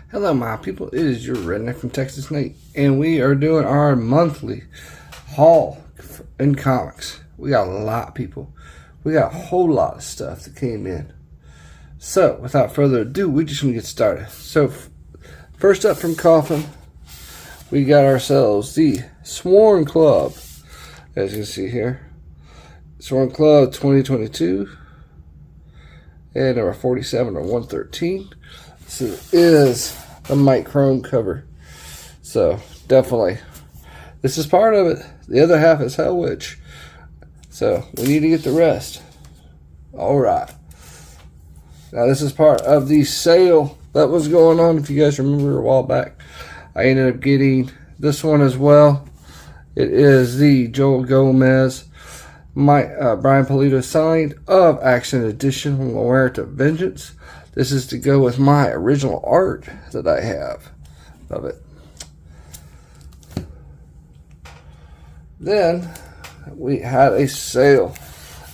Hello, my people. It is your redneck from Texas, Nate, and we are doing our monthly haul in comics. We got a lot, people. We got a whole lot of stuff that came in. So, without further ado, we just want to get started. So, first up from Coffin, we got ourselves the Sworn Club, as you can see here. Sworn Club 2022, and number 47 or 113. This is the Mike Chrome cover. So, definitely, this is part of it. The other half is Hell Witch. So, we need to get the rest. Alright. Now, this is part of the sale that was going on. If you guys remember a while back, I ended up getting this one as well. It is the Joel Gomez, Brian Pulido signed of Action Edition. I'm going to wear it to Vengeance. This is to go with my original art that I have of it. Then we had a sale,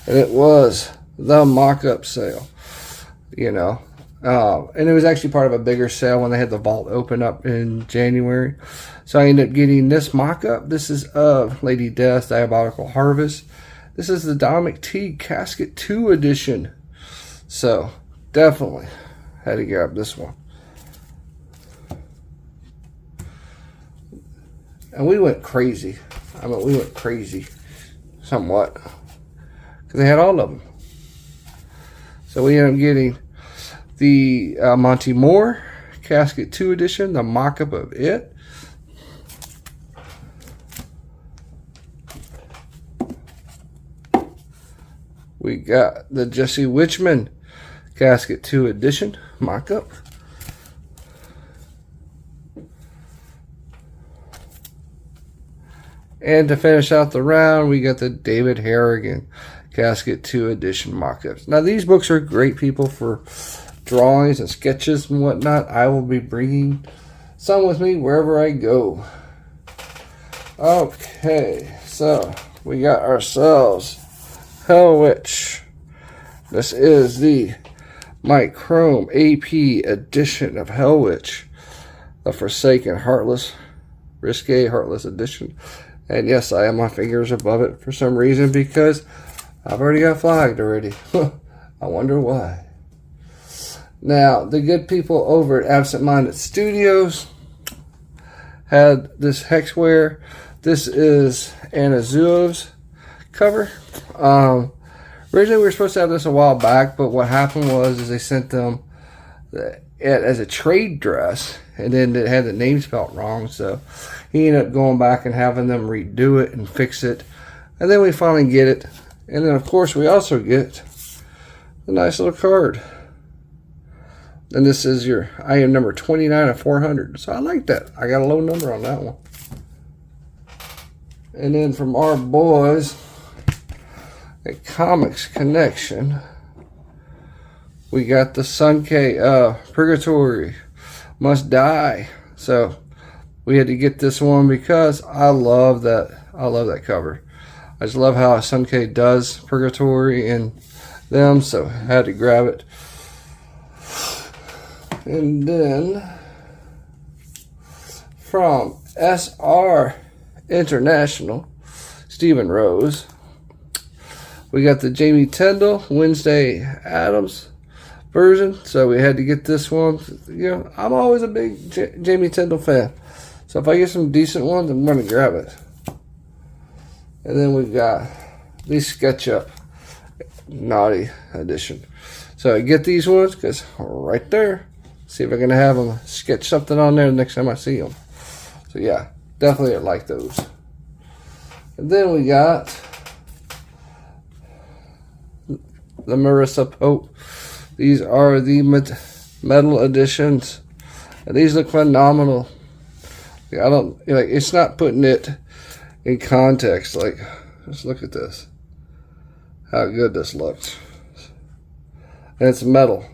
and it was the mock-up sale, you know. And it was actually part of a bigger sale when they had the vault open up in January. So I ended up getting this mock-up. This is of Lady Death, Diabolical Harvest. This is the Dominic T. Casket 2 edition. So, definitely had to grab this one. And we went crazy. I mean, we went crazy somewhat, because they had all of them. So we ended up getting the Monty Moore Casket 2 edition, the mock-up of it. We got the Jesse Witchman Casket 2 edition mock-up. And to finish out the round, we got the David Harrigan Casket 2 edition mock-ups. Now, these books are great, people, for drawings and sketches and whatnot. I will be bringing some with me wherever I go. Okay, so we got ourselves Hell Witch. This is the Mike Chrome AP edition of Hell Witch, the Forsaken Heartless, Risque Heartless edition. And yes, I have my fingers above it for some reason, because I've already got flagged already. I wonder why. Now, the good people over at Absent Minded Studios had this Hexware. This is Anna Zuov's cover. Originally, we were supposed to have this a while back, but what happened was they sent them it as a trade dress, and then it had the name spelled wrong, so he ended up going back and having them redo it and fix it, and then we finally get it. And then, of course, we also get a nice little card, and this is your item number 29 of 400, so I like that. I got a low number on that one. And then from our boys at Comics Connection, we got the Sun K Purgatory Must Die. So we had to get this one because I love that cover. I just love how Sun K does Purgatory and them, so I had to grab it. And then from SR International, Stephen Rose, we got the Jamie Tyndall Wednesday Addams version, so we had to get this one. You know, I'm always a big Jamie Tyndall fan, so if I get some decent ones, I'm going to grab it. And then we've got the SketchUp Naughty edition. So I get these ones because right there, see if I can have them sketch something on there the next time I see them. So yeah, definitely I like those. And then we got the Marissa Pope. These are the metal editions, and these look phenomenal. I don't like, it's not putting it in context. Like, just look at this, how good this looks. And it's metal.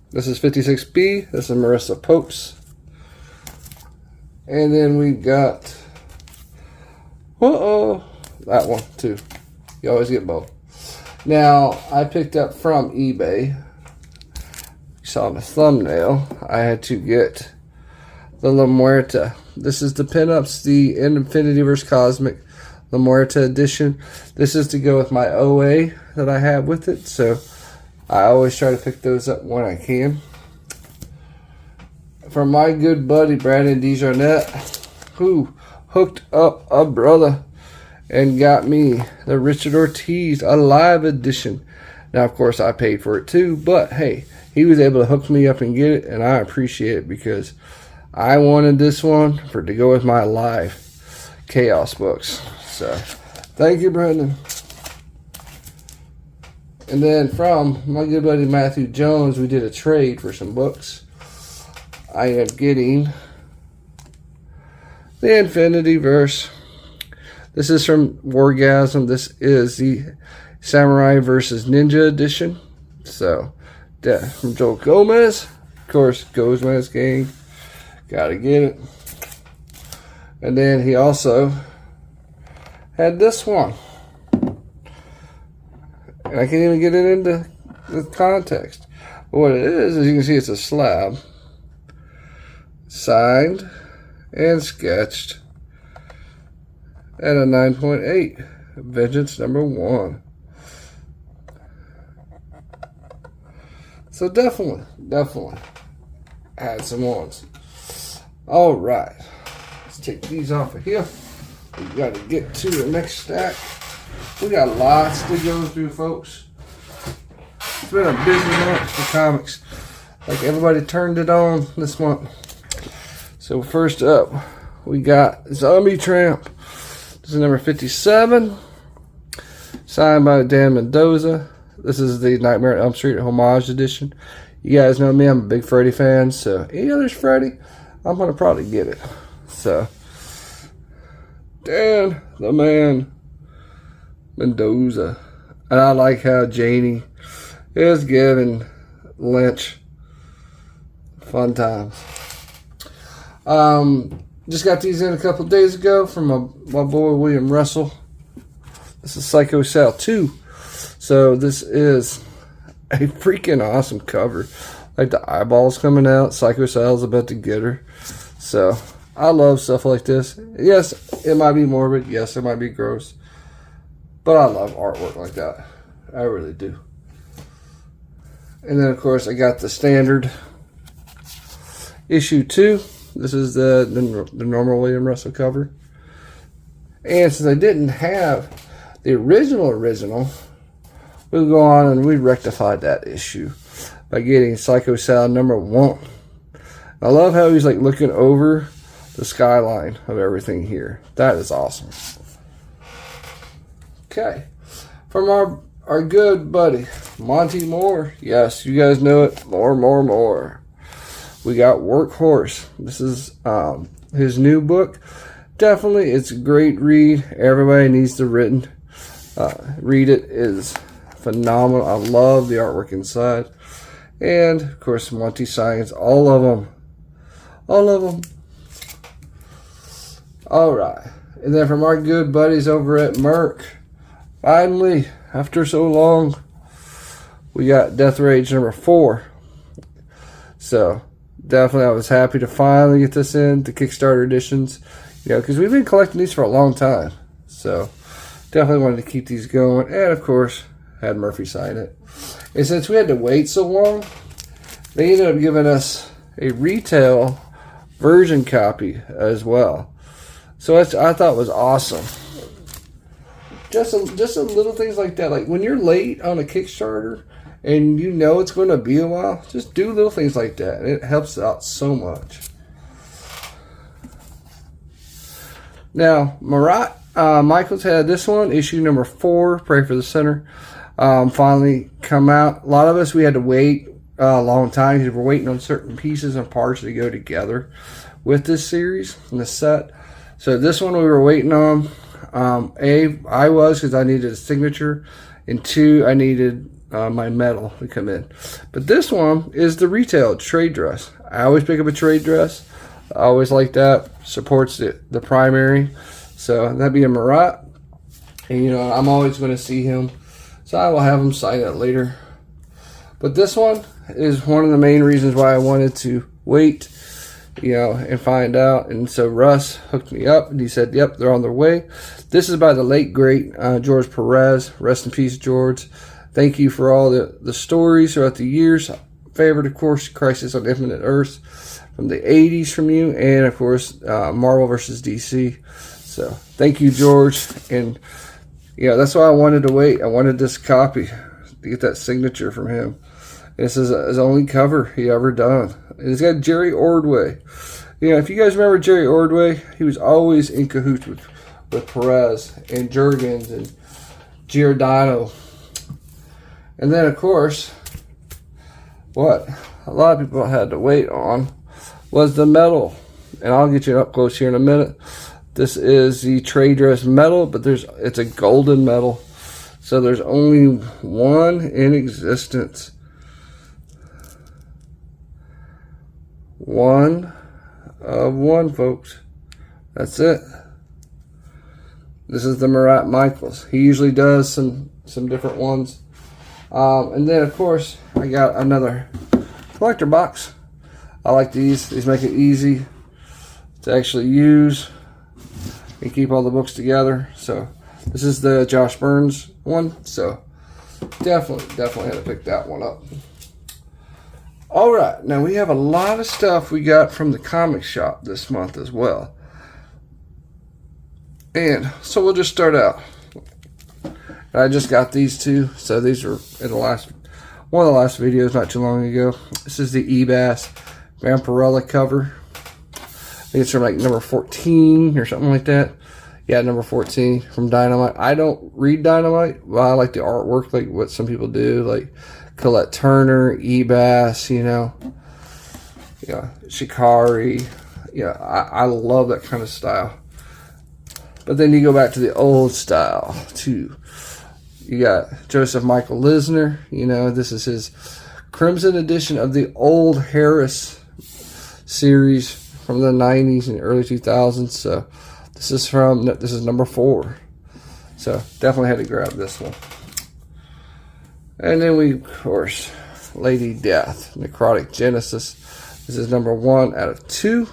This is 56B. This is Marissa Pope's. And then we got that one too. You always get both. Now, I picked up from eBay saw in the thumbnail, I had to get the La Muerta. This is the pinups, the Infinity vs. Cosmic La Muerta edition. This is to go with my OA that I have with it, so I always try to pick those up when I can. From my good buddy Brandon DeJarnette, who hooked up a brother and got me the Richard Ortiz Alive edition. Now, of course, I paid for it too, but hey, he was able to hook me up and get it, and I appreciate it because I wanted this one to go with my Live Chaos books. So, thank you, Brandon. And then from my good buddy Matthew Jones, we did a trade for some books. I am getting the Infinity Verse. This is from Wargasm. This is the Samurai vs. Ninja edition. So, that from Joel Gomez. Of course, Gomez gang. Gotta get it. And then he also had this one. And I can't even get it into the context. But what it is you can see it's a slab. Signed and sketched at a 9.8. Vengeance number 1. So definitely add some ones. Alright. Let's take these off of here. We got to get to the next stack. We got lots to go through, folks. It's been a busy month for comics. Like everybody turned it on this month. So first up, we got Zombie Tramp. This is number 57. Signed by Dan Mendoza. This is the Nightmare on Elm Street homage edition. You guys know me, I'm a big Freddy fan. So any other Freddy, I'm going to probably get it. So, Dan the Man Mendoza. And I like how Janie is giving Lynch fun times. Just got these in a couple days ago from my boy William Russell. This is Psycho Sal 2. So this is a freaking awesome cover. Like the eyeballs coming out. Psycho Sal's about to get her. So I love stuff like this. Yes, it might be morbid. Yes, it might be gross. But I love artwork like that. I really do. And then of course I got the standard issue 2. This is the normal William Russell cover. And since I didn't have the original, we'll go on and we rectified that issue by getting Psycho Sal number 1. I love how he's like looking over the skyline of everything here. That is awesome. Okay. From our good buddy, Monty Moore. Yes, you guys know it. More. We got Workhorse. This is his new book. Definitely, it's a great read. Everybody needs to read it. Is phenomenal. I love the artwork inside. And, of course, Monty signs all of them. Alright. And then from our good buddies over at Merc, finally, after so long, we got Death Rage number 4. So, definitely I was happy to finally get this in, the Kickstarter editions. You know, because we've been collecting these for a long time. So, definitely wanted to keep these going. And, of course, had Murphy sign it. And since we had to wait so long, they ended up giving us a retail version copy as well. So I thought was awesome. Just a little things like that. Like when you're late on a Kickstarter and you know it's going to be a while, just do little things like that. It helps out so much. Now, Marat Michaels had this one, issue number 4, Pray for the Center. Finally come out. A lot of us, we had to wait a long time because we're waiting on certain pieces and parts to go together with this series and the set. So this one we were waiting on. I was because I needed a signature, and 2, I needed my metal to come in. But this one is the retail trade dress. I always pick up a trade dress. I always like that. Supports the primary. So that'd be a Marat. And you know, I'm always going to see him. So I will have him sign it later. But this one is one of the main reasons why I wanted to wait, you know, and find out. And so Russ hooked me up and he said, yep, they're on their way. This is by the late, great George Perez. Rest in peace, George. Thank you for all the stories throughout the years. Favorite, of course, Crisis on Infinite Earths from the 80s from you. And, of course, Marvel vs. DC. So thank you, George. And, yeah, that's why I wanted to wait. I wanted this copy to get that signature from him. This is his only cover he ever done. And it's got Jerry Ordway. You know, if you guys remember Jerry Ordway, he was always in cahoots with Perez and Jurgens and Giordano. And then, of course, what a lot of people had to wait on was the medal. And I'll get you up close here in a minute. This is the trade dress medal, but it's a golden medal. So there's only one in existence. One of one, folks. That's it. This is the Marat Michaels. He usually does some different ones. And then, of course, I got another collector box. I like these. These make it easy to actually use and keep all the books together. So this is the Josh Burns one. So definitely had to pick that one up. All right, now we have a lot of stuff we got from the comic shop this month as well. And so we'll just start out. I just got these two, so these were in one of the last videos not too long ago. This is the Ebass Vampirella cover. I think it's from like number 14 or something like that. Yeah, number 14 from Dynamite. I don't read Dynamite, but I like the artwork, like what some people do, like Colette Turner, Ebass, you know, Shikari. Yeah, I love that kind of style. But then you go back to the old style too. You got Joseph Michael Lisner. You know, this is his Crimson edition of the old Harris series from the 90s and early 2000s. So this is number 4. So definitely had to grab this one. And then we, of course, Lady Death, Necrotic Genesis. This is number 1 out of 2.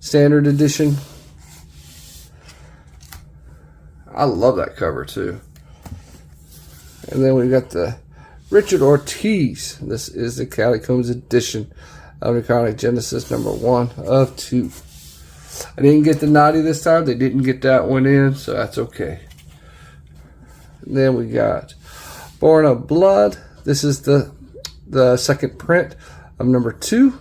Standard edition. I love that cover too. And then we've got the Richard Ortiz. This is the Catacombs edition of Necrotic Genesis, number 1 of 2. I didn't get the Naughty this time. They didn't get that one in, so that's okay. And then we got Born of Blood. This is the second print of number 2.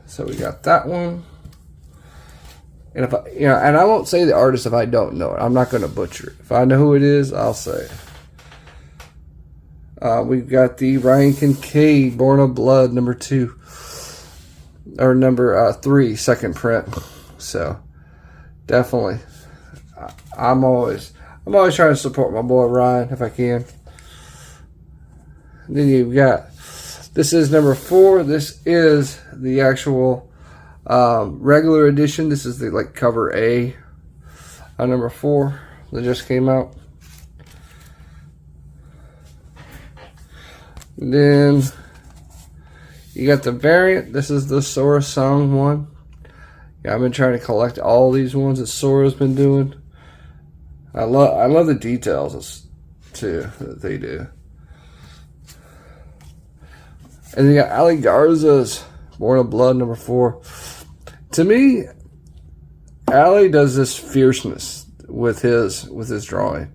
So we got that one. And if and I won't say the artist if I don't know it. I'm not going to butcher it. If I know who it is, I'll say it. We've got the Ryan Kincaid Born of Blood number 2, or number 3, second print. So definitely, I'm always trying to support my boy Ryan if I can. And then you've got, this is number 4. This is the actual regular edition. This is the like cover A on number 4 that just came out. And then you got the variant. This is the Sora Song one. Yeah, I've been trying to collect all these ones that Sora's been doing. I love the details too that they do. And then you got Ali Garza's Born of Blood number 4. To me, Ali does this fierceness with his drawing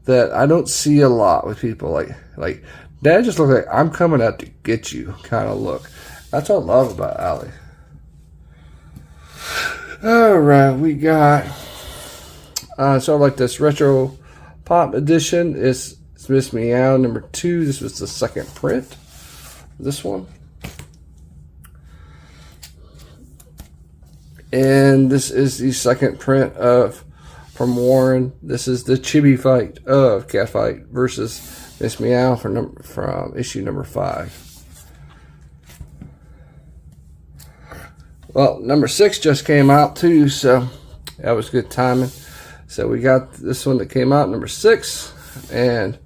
that I don't see a lot with people. Like Dad just looks like I'm coming out to get you kind of look. That's what I love about Ali. All right, we got sort of like this retro pop edition. It's Miss Meow number 2. This was the second print. This one. And this is the second print from Warren. This is the chibi fight of Catfight versus Miss Meow from issue number 5. Well, number 6 just came out too, so that was good timing. So we got this one that came out, number 6, and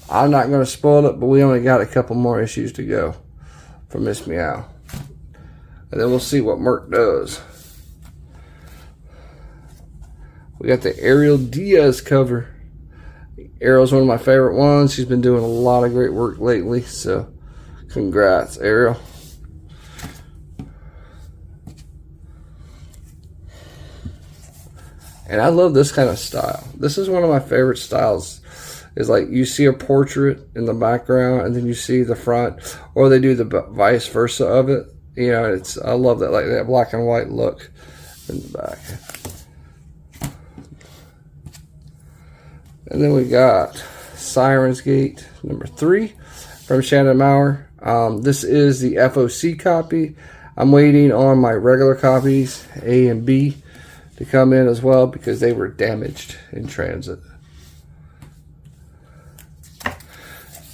I'm not going to spoil it, but we only got a couple more issues to go for Miss Meow. And then we'll see what Merc does. We got the Ariel Diaz cover. Ariel's one of my favorite ones. She's been doing a lot of great work lately, so congrats, Ariel. And I love this kind of style. This is one of my favorite styles. Is like you see a portrait in the background and then you see the front, or they do the vice versa of it. You know, I love that, like that black and white look in the back. And then we got Siren's Gate number 3 from Shannon Maurer. This is the FOC copy. I'm waiting on my regular copies, A and B, to come in as well because they were damaged in transit.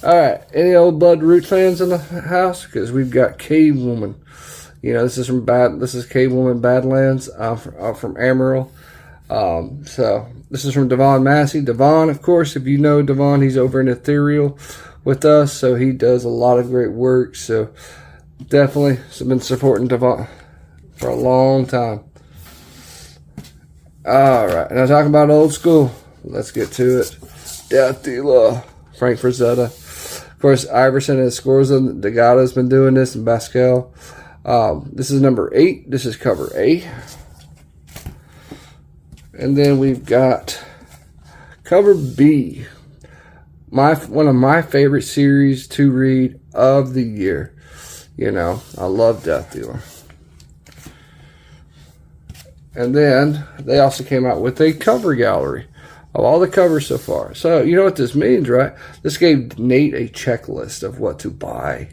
Alright, any old Blood Root fans in the house? Because we've got Cave Woman. You know, this is Cave Woman Badlands from Amarillo. So this is from Devon Massey. Devon, of course, if you know Devon, he's over in Ethereal with us, so he does a lot of great work. So definitely been supporting Devon for a long time. Alright, now talking about old school, let's get to it. Death Dealer, Frank Frazetta. Of course, Iverson and Scorza, Degata has been doing this, and Pascal. This is number 8. This is cover A. And then we've got cover B. One of my favorite series to read of the year. You know, I love Death Dealer. And then they also came out with a cover gallery of all the covers so far. So you know what this means, right? This gave Nate a checklist of what to buy.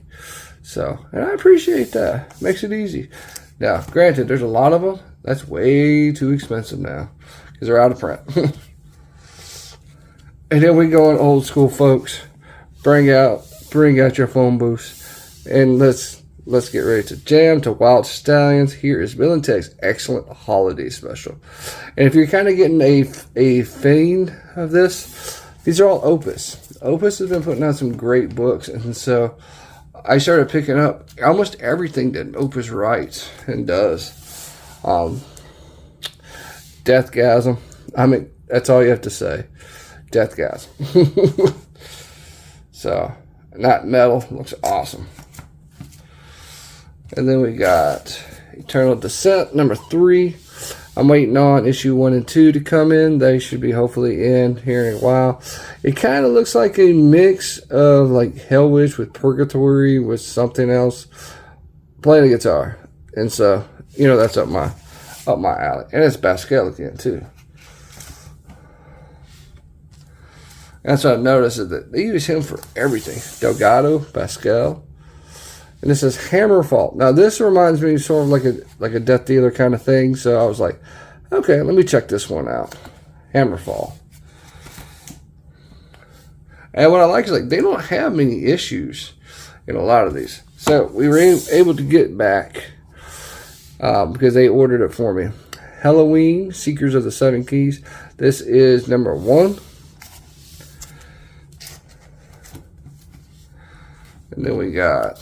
So, and I appreciate that. Makes it easy. Now, granted, there's a lot of them. That's way too expensive now because they're out of print. And then we go on old school, folks. Bring out your phone booths, and let's get ready to jam to Wild Stallions. Here is Bill and Ted's excellent holiday special. And if you're kind of getting a fiend of this, these are all Opus. Opus has been putting out some great books, and so I started picking up almost everything that Opus writes and does. Deathgasm. I mean, that's all you have to say. Deathgasm. So, not metal. Looks awesome. And then we got Eternal Descent, number 3. I'm waiting on issue 1 and 2 to come in. They should be hopefully in here in a while. It kind of looks like a mix of like Hellwitch with Purgatory with something else. Playing the guitar. And so, you know, that's up my alley. And it's Pascal again, too. That's what I've noticed, is that they use him for everything. Delgado, Pascal. And this is Hammerfall. Now this reminds me sort of like a Death Dealer kind of thing. So I was like, okay, let me check this one out. Hammerfall. And what I like is like they don't have many issues in a lot of these. So we were able to get back because they ordered it for me. Halloween, Seekers of the Seven Keys. This is number 1. And then we got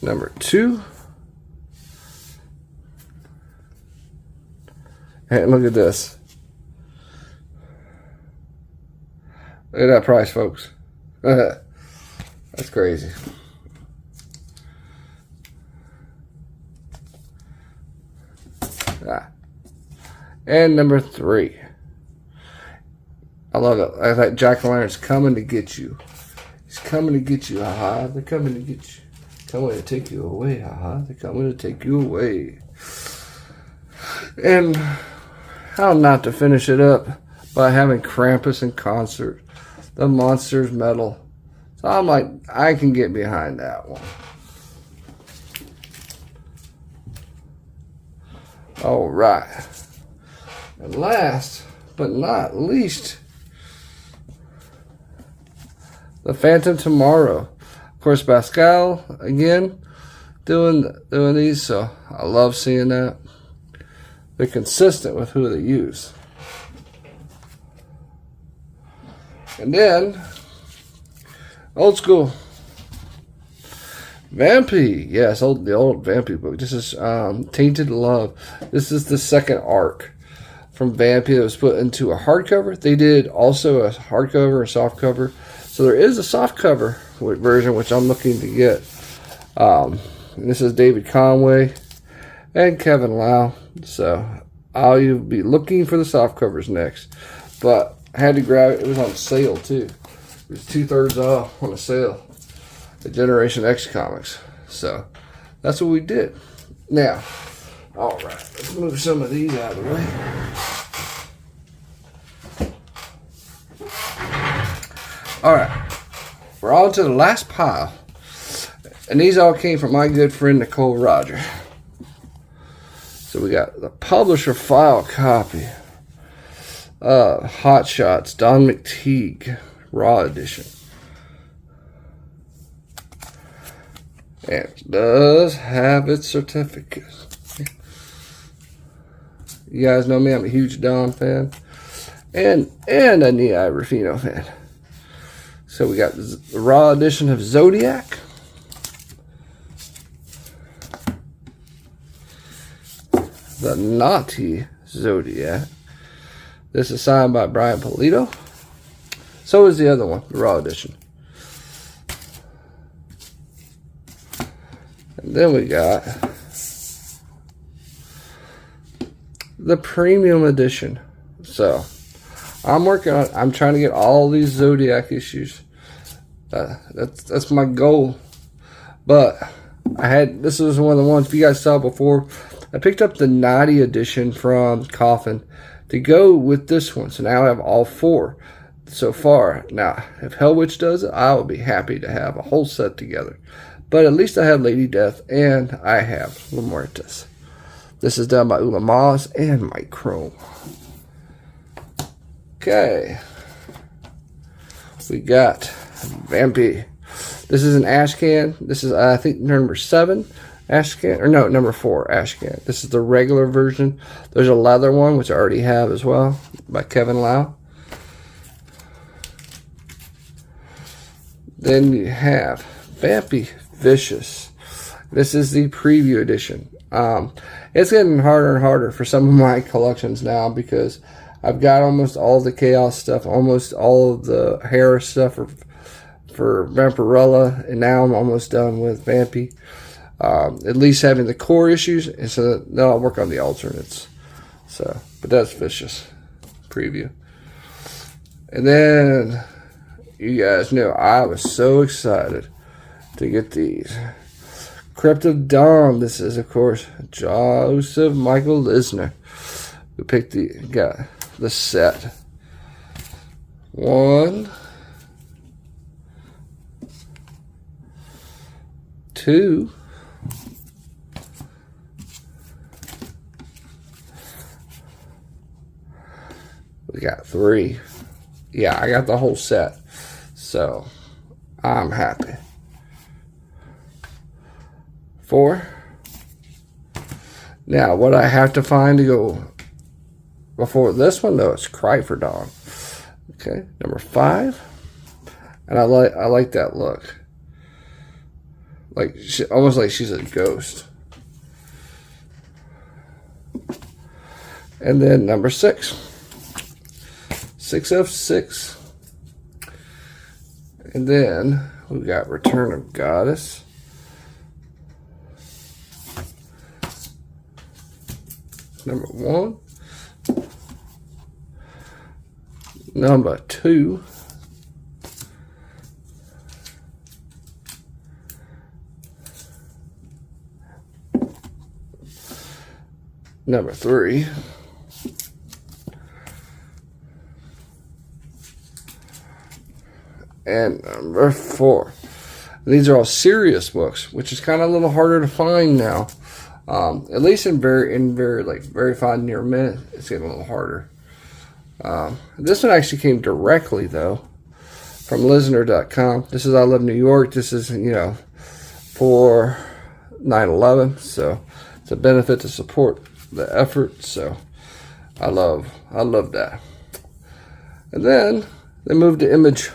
number 2. And look at this. Look at that price, folks. That's crazy. And number 3. I love it. I thought Jack-o'-lantern's coming to get you. He's coming to get you, haha. They're coming to get you. Coming to take you away, haha. They're coming to take you away. And how not to finish it up by having Krampus in concert. The Monsters Metal. So I'm like, I can get behind that one. All right. And last but not least, the Phantom Tomorrow. Of course, Pascal again doing these, so I love seeing that. They're consistent with who they use. And then, old school. Vampy. Yes, the old Vampy book. This is Tainted Love. This is the second arc from Vampy that was put into a hardcover. They did also a hardcover and softcover. So there is a softcover version, which I'm looking to get. This is David Conway and Kevin Lau. So I'll be looking for the softcovers next. But I had to grab it. It was on sale too. It was 2/3 off on a sale at Generation X Comics. So that's what we did. Now, all right, let's move some of these out of the way. All right, we're on to the last pile. And these all came from my good friend Nicole Roger. So we got the publisher file copy of Hot Shots, Don McTeague, Raw Edition. And it does have its certificate. You guys know me, I'm a huge Don fan. And a Nia Rufino fan. So we got the Raw Edition of Zodiac. The Naughty Zodiac. This is signed by Brian Pulido. So is the other one, the Raw Edition. And then we got the Premium Edition. So I'm trying to get all these Zodiac issues. That's my goal. But this was one of the ones, if you guys saw before, I picked up the Naughty Edition from Coffin to go with this one. So now I have all 4 so far. Now, if Hellwitch does it, I will be happy to have a whole set together. But at least I have Lady Death and I have Lamortis. This is done by Ula Moss and Mike Chrome. Okay. We got Vampy. This is an ash can. This is, I think, number 7 ash can. Or no, number 4 ash can. This is the regular version. There's a leather one, which I already have as well, by Kevin Lau. Then you have Vampy Vicious. This is the preview edition. It's getting harder and harder for some of my collections now because I've got almost all the Chaos stuff, almost all of the Harris stuff for Vampirella, and now I'm almost done with Vampy. At least having the core issues, and so now I'll work on the alternates. So, but that's Vicious preview. And then you guys know I was so excited to get these. Crypt of Dawn. This is, of course, Joseph Michael Lisner, who got the set. 1, 2, we got 3. Yeah, I got the whole set, so I'm happy. 4. Now, what I have to find to go before this one, though, it's Cry for Dawn. Okay, number 5, and I like that look, like almost like she's a ghost. And then number 6, 6 of 6, and then we got Return of Goddess. Number 1, number 2, number 3, and number 4. These are all serious books, which is kind of a little harder to find now. At least in very fine near mint, it's getting a little harder. This one actually came directly though from Listener.com. This is I Love New York. This is, for 9/11, so it's a benefit to support the effort. So I love that. And then They moved the image.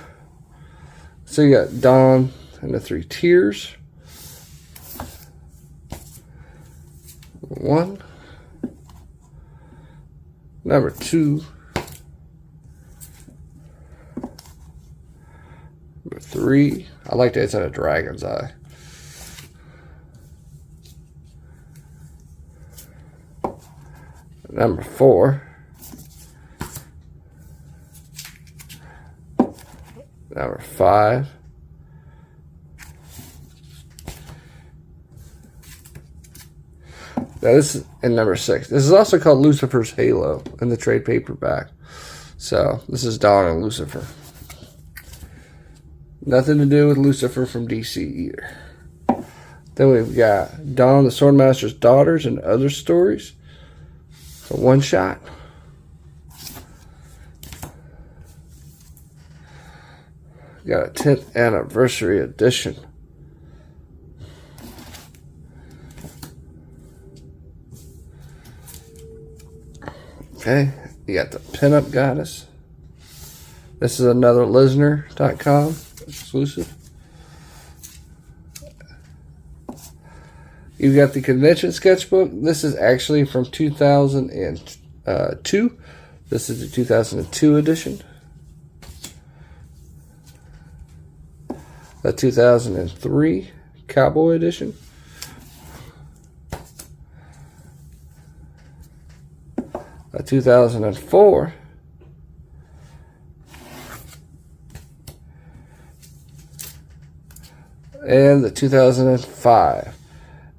So you got Dawn and the Three Tiers. 1. Number 2. Number 3. I like that it's in a dragon's eye. Number 4. Number 5. Now this is in number 6. This is also called Lucifer's Halo in the trade paperback. So this is Dawn and Lucifer. Nothing to do with Lucifer from DC either. Then we've got Dawn, the Swordmaster's Daughters, and Other Stories. So one shot. Got a 10th anniversary edition. Okay, you got the Pinup Goddess. This is another Lisner.com exclusive. You got the Convention Sketchbook. This is actually from 2002. This is the 2002 edition. The 2003 Cowboy edition. A 2004 and the 2005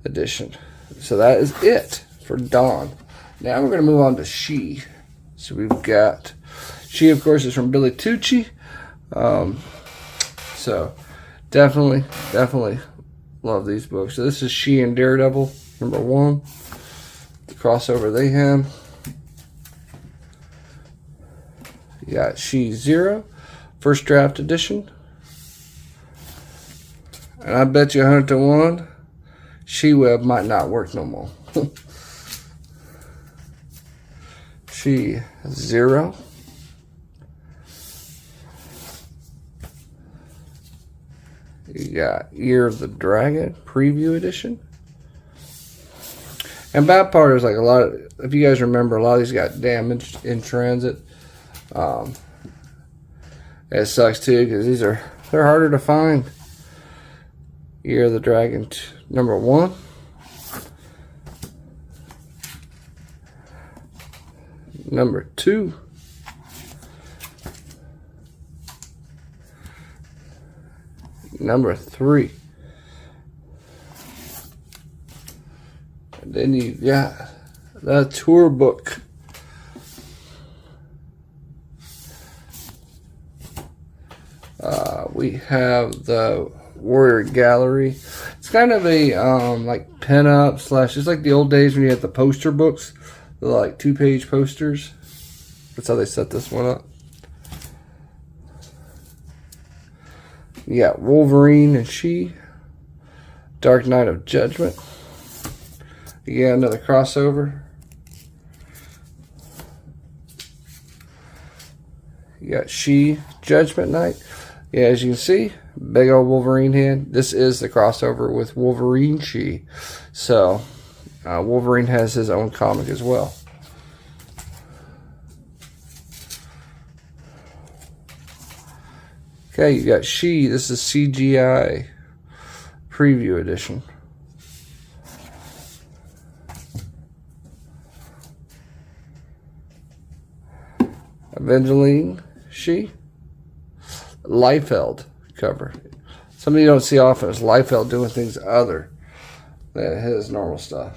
edition. So that is it for Dawn. Now we're going to move on to She. So we've got She, of course, is from Billy Tucci. So definitely love these books. So this is She and Daredevil number 1. The crossover they have. You got She Zero, first draft edition. And I bet you 100 to 1, She Web might not work no more. She Zero. You got Year of the Dragon, preview edition. And bad part is, like, a lot of, if you guys remember, a lot of these got damaged in transit. It sucks too, because they're harder to find. Year of the Dragon number 1. Number 2. Number 3. And then you got the tour book. We have the Warrior Gallery. It's kind of a like pin-up slash, it's like the old days when you had the poster books, the like 2-page posters. That's how they set this one up. You got Wolverine and She, Dark Knight of Judgment. You got another crossover. You got She, Judgment Night. Yeah, as you can see, big old Wolverine head. This is the crossover with Wolverine She. So, Wolverine has his own comic as well. Okay, you got She. This is CGI preview edition. Evangeline She. Liefeld cover. Something you don't see often is Liefeld doing things other than his normal stuff.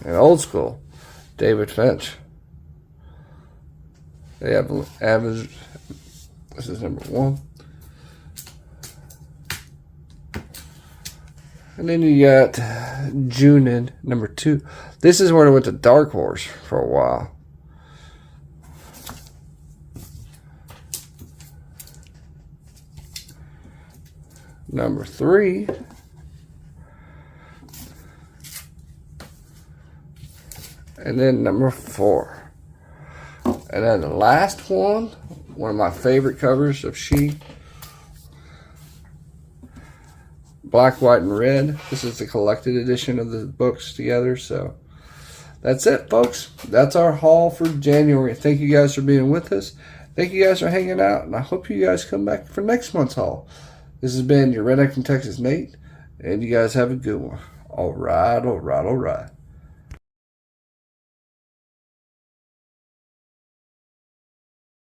And old school, David Finch. They have average. This is number 1. And then you got Junin number 2. This is where I went to Dark Horse for a while. Number 3. And then number 4. And then the last one of my favorite covers of She. Black, white, and red. This is the collected edition of the books together. So that's it, folks. That's our haul for January. Thank you guys for being with us. Thank you guys for hanging out, and I hope you guys come back for next month's haul. This has been your Redneck from Texas Nate, and you guys have a good one. All right, all right, all right.